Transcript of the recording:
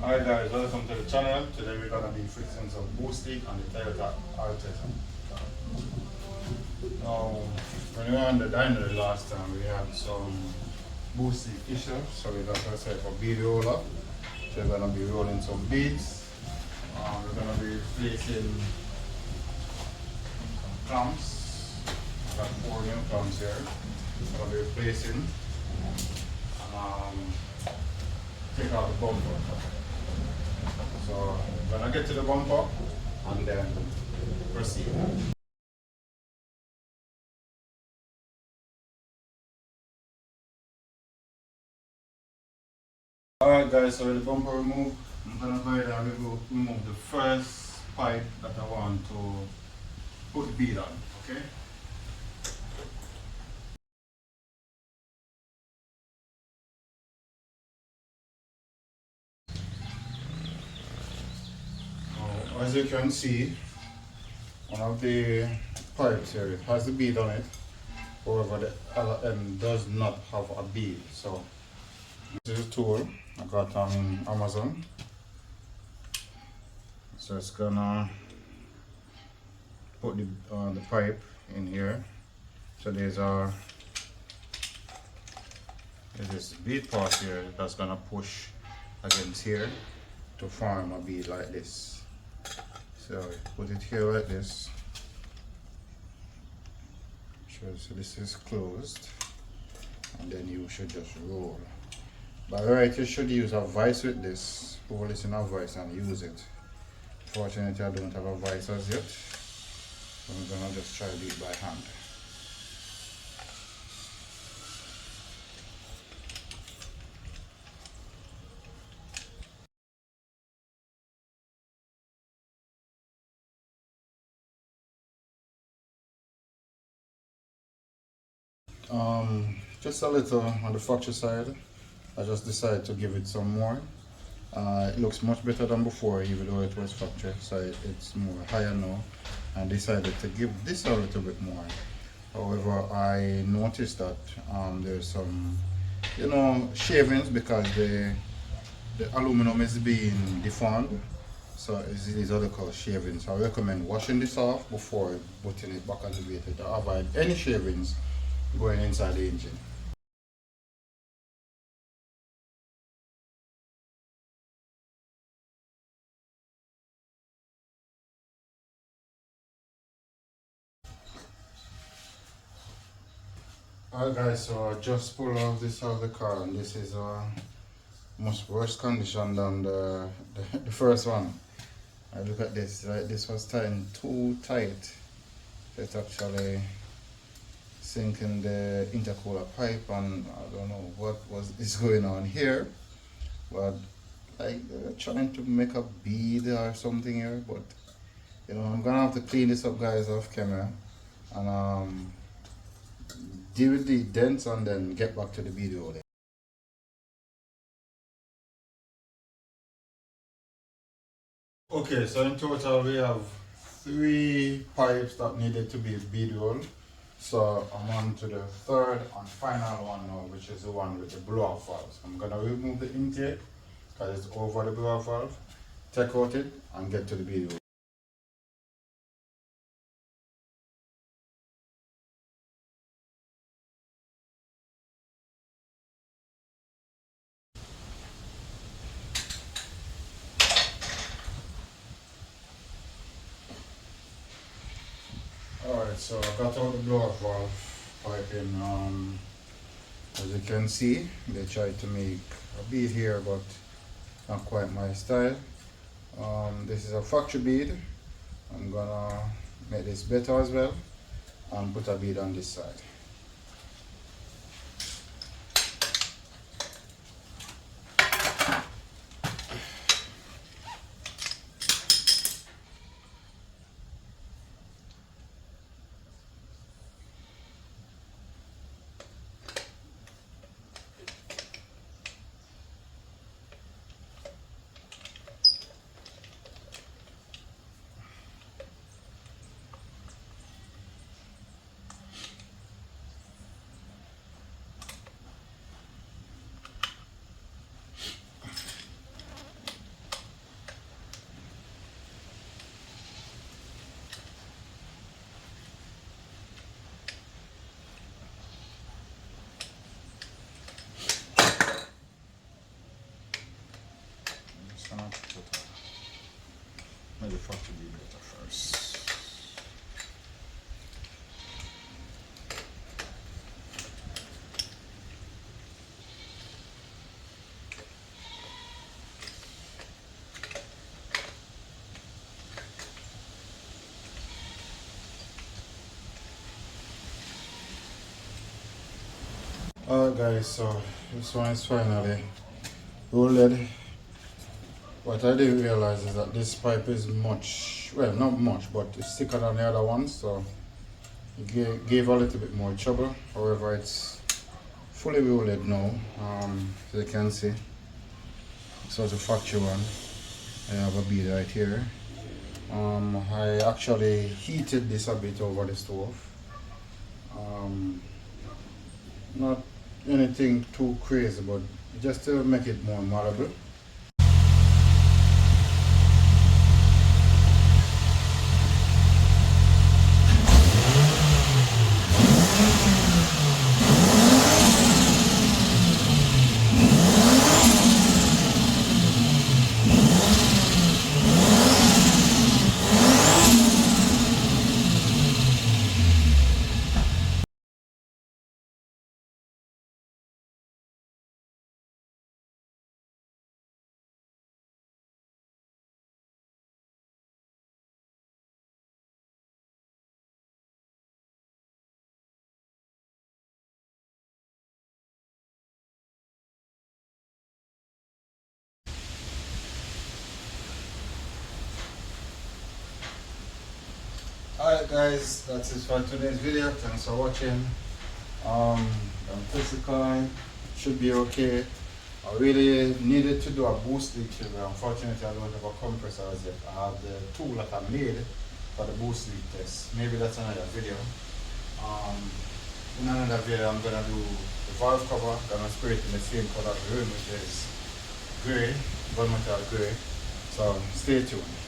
Alright guys, welcome to the channel. Today we're gonna be fixing some boosting on the Toyota Altezza. Now, when we were on the diner last time, we had some boosting issues, so we got ourselves a bead roller. So we're gonna be rolling some beads. We're gonna be replacing some clamps. I've got 4 new clamps here. We're gonna be replacing and take out the bumper. So we're gonna get to the bumper and then proceed. Alright guys, so with the bumper removed, I'm gonna go ahead and remove the first pipe that I want to put the bead on, okay? Now, as you can see, one of the pipes here, it has the bead on it. However, the other end does not have a bead. So this is a tool I got on Amazon. So it's gonna put the pipe in here. So there's this bead part here that's gonna push against here to form a bead like this. So put it here like this. So this is closed, and then you should just roll. By right, you should use a vise with this. Hold this in a vise and use it. Fortunately, I don't have a vise as yet, so I'm gonna just try to do it by hand. Just a little on the fracture side. I just decided to give it some more. It looks much better than before, even though it was fractured, so it's more higher now. And decided to give this a little bit more. However, I noticed that there's some, shavings because the aluminum is being deformed. So these are the called shavings. I recommend washing this off before putting it back on the vehicle to avoid any shavings going inside the engine. Alright guys, so I just pulled off this out of the car, and this is much worse condition than the first one. I look at this, right? This was tying too tight. It's actually sinking the intercooler pipe, and I don't know what is going on here, but like they're trying to make a bead or something here. But I'm gonna have to clean this up guys off camera and deal with the dents and then get back to the video. Okay, so in total we have 3 pipes that needed to be bead rolled. So I'm on to the third and final one now, which is the one with the blow-off valve. So I'm gonna remove the intake because it's over the blow-off valve, take out it and get to the bead roll. Alright, so I got out the blow-off valve piping. As you can see, they tried to make a bead here, but not quite my style. This is a factory bead. I'm gonna make this better as well and put a bead on this side. gonna put maybe 40 bead better first. Alright guys, so this one is finally rolled. What I didn't realize is that this pipe is much, well not much, but it's thicker than the other one, so it gave a little bit more trouble. However, it's fully rolled now, as you can see. So it's a factory one. I have a bead right here. I actually heated this a bit over the stove. Not anything too crazy, but just to make it more malleable. Alright guys, that's it for today's video. Thanks for watching. Physical should be okay. I really needed to do a boost leak test, but unfortunately I don't have a compressor as yet. I have the tool that I made for the boost leak test. Maybe that's another video. In another video I'm gonna do the valve cover. I'm gonna spray it in the same color of the room, which is grey, gunmetal grey. So stay tuned.